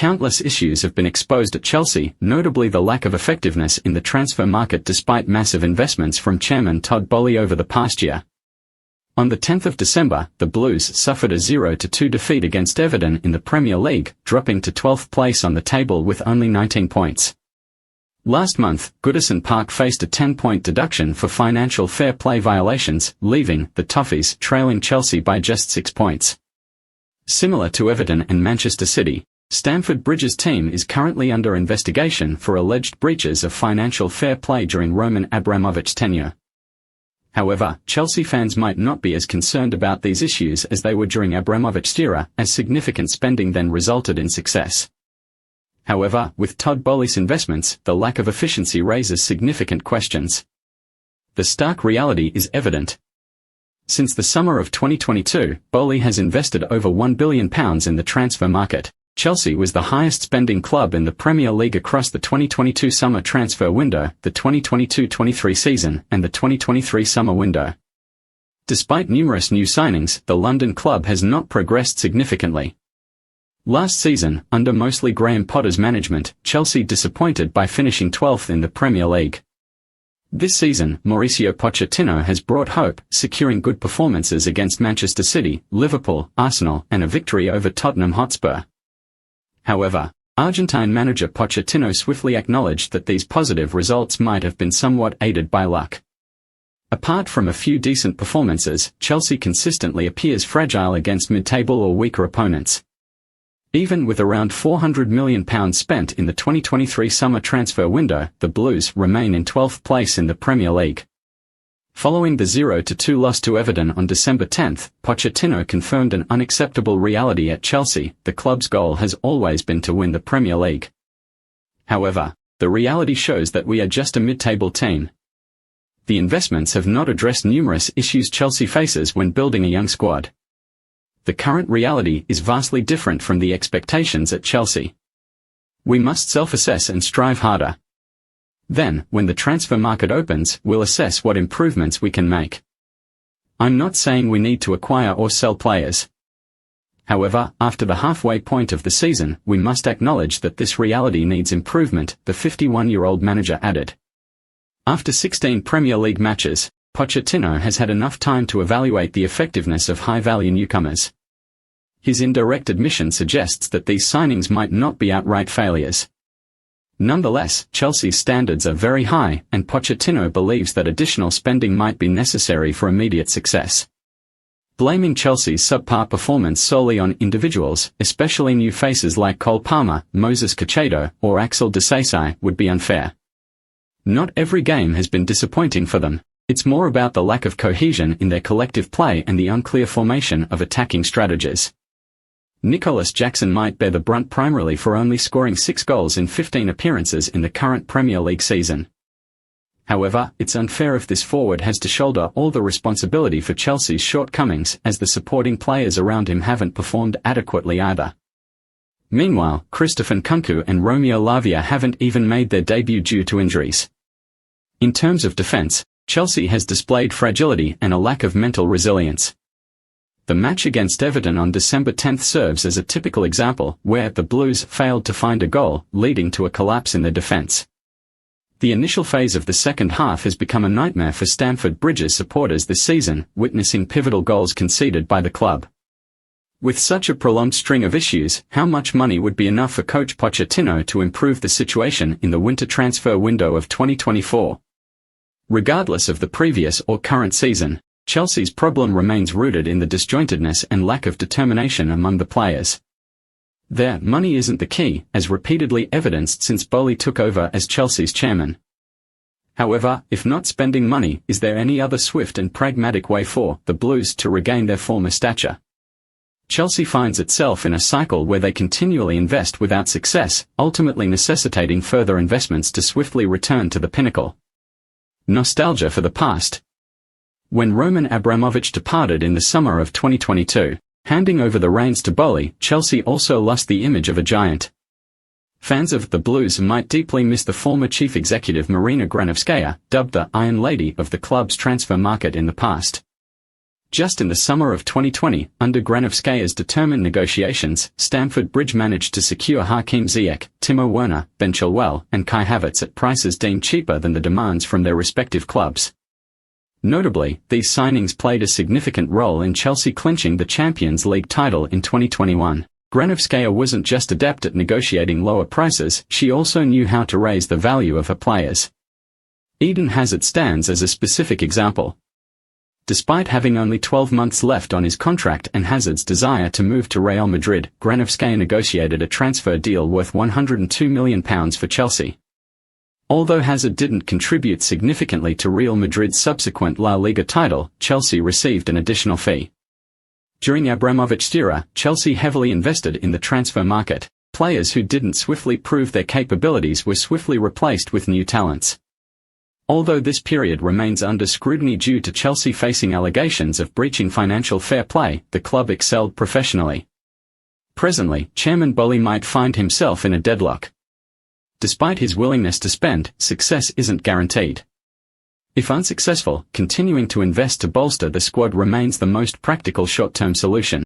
Countless issues have been exposed at Chelsea, notably the lack of effectiveness in the transfer market despite massive investments from Chairman Todd Boehly over the past year. On the 10th of December, the Blues suffered a 0-2 defeat against Everton in the Premier League, dropping to 12th place on the table with only 19 points. Last month, Goodison Park faced a 10-point deduction for financial fair play violations, leaving the Toffees trailing Chelsea by just 6 points. Similar to Everton and Manchester City, Stamford Bridge's team is currently under investigation for alleged breaches of financial fair play during Roman Abramovich's tenure. However, Chelsea fans might not be as concerned about these issues as they were during Abramovich's era, as significant spending then resulted in success. However, with Todd Boehly's investments, the lack of efficiency raises significant questions. The stark reality is evident. Since the summer of 2022, Boehly has invested over £1 billion in the transfer market. Chelsea was the highest spending club in the Premier League across the 2022 summer transfer window, the 2022-23 season, and the 2023 summer window. Despite numerous new signings, the London club has not progressed significantly. Last season, under mostly Graham Potter's management, Chelsea disappointed by finishing 12th in the Premier League. This season, Mauricio Pochettino has brought hope, securing good performances against Manchester City, Liverpool, Arsenal, and a victory over Tottenham Hotspur. However, Argentine manager Pochettino swiftly acknowledged that these positive results might have been somewhat aided by luck. Apart from a few decent performances, Chelsea consistently appears fragile against mid-table or weaker opponents. Even with around £400 million spent in the 2023 summer transfer window, the Blues remain in 12th place in the Premier League. Following the 0-2 loss to Everton on December 10, Pochettino confirmed an unacceptable reality at Chelsea: the club's goal has always been to win the Premier League. However, the reality shows that we are just a mid-table team. The investments have not addressed numerous issues Chelsea faces when building a young squad. The current reality is vastly different from the expectations at Chelsea. We must self-assess and strive harder. Then, when the transfer market opens, we'll assess what improvements we can make. I'm not saying we need to acquire or sell players. However, after the halfway point of the season, we must acknowledge that this reality needs improvement, the 51-year-old manager added. After 16 Premier League matches, Pochettino has had enough time to evaluate the effectiveness of high-value newcomers. His indirect admission suggests that these signings might not be outright failures. Nonetheless, Chelsea's standards are very high, and Pochettino believes that additional spending might be necessary for immediate success. Blaming Chelsea's subpar performance solely on individuals, especially new faces like Cole Palmer, Moses Caicedo, or Axel Disasi, would be unfair. Not every game has been disappointing for them. It's more about the lack of cohesion in their collective play and the unclear formation of attacking strategies. Nicholas Jackson might bear the brunt primarily for only scoring 6 goals in 15 appearances in the current Premier League season. However, it's unfair if this forward has to shoulder all the responsibility for Chelsea's shortcomings, as the supporting players around him haven't performed adequately either. Meanwhile, Christopher Nkunku and Romeo Lavia haven't even made their debut due to injuries. In terms of defence, Chelsea has displayed fragility and a lack of mental resilience. The match against Everton on December 10 serves as a typical example, where the Blues failed to find a goal, leading to a collapse in their defence. The initial phase of the second half has become a nightmare for Stamford Bridge's supporters this season, witnessing pivotal goals conceded by the club. With such a prolonged string of issues, how much money would be enough for coach Pochettino to improve the situation in the winter transfer window of 2024? Regardless of the previous or current season, Chelsea's problem remains rooted in the disjointedness and lack of determination among the players. Their money isn't the key, as repeatedly evidenced since Boehly took over as Chelsea's chairman. However, if not spending money, is there any other swift and pragmatic way for the Blues to regain their former stature? Chelsea finds itself in a cycle where they continually invest without success, ultimately necessitating further investments to swiftly return to the pinnacle. Nostalgia for the past. When Roman Abramovich departed in the summer of 2022, handing over the reins to Boehly, Chelsea also lost the image of a giant. Fans of the Blues might deeply miss the former chief executive Marina Granovskaya, dubbed the Iron Lady of the club's transfer market in the past. Just in the summer of 2020, under Granovskaya's determined negotiations, Stamford Bridge managed to secure Hakeem Ziyech, Timo Werner, Ben Chilwell, and Kai Havertz at prices deemed cheaper than the demands from their respective clubs. Notably, these signings played a significant role in Chelsea clinching the Champions League title in 2021. Granovskaya wasn't just adept at negotiating lower prices, she also knew how to raise the value of her players. Eden Hazard stands as a specific example. Despite having only 12 months left on his contract and Hazard's desire to move to Real Madrid, Granovskaya negotiated a transfer deal worth £102 million for Chelsea. Although Hazard didn't contribute significantly to Real Madrid's subsequent La Liga title, Chelsea received an additional fee. During Abramovich's era, Chelsea heavily invested in the transfer market. Players who didn't swiftly prove their capabilities were swiftly replaced with new talents. Although this period remains under scrutiny due to Chelsea facing allegations of breaching financial fair play, the club excelled professionally. Presently, Chairman Boehly might find himself in a deadlock. Despite his willingness to spend, success isn't guaranteed. If unsuccessful, continuing to invest to bolster the squad remains the most practical short-term solution.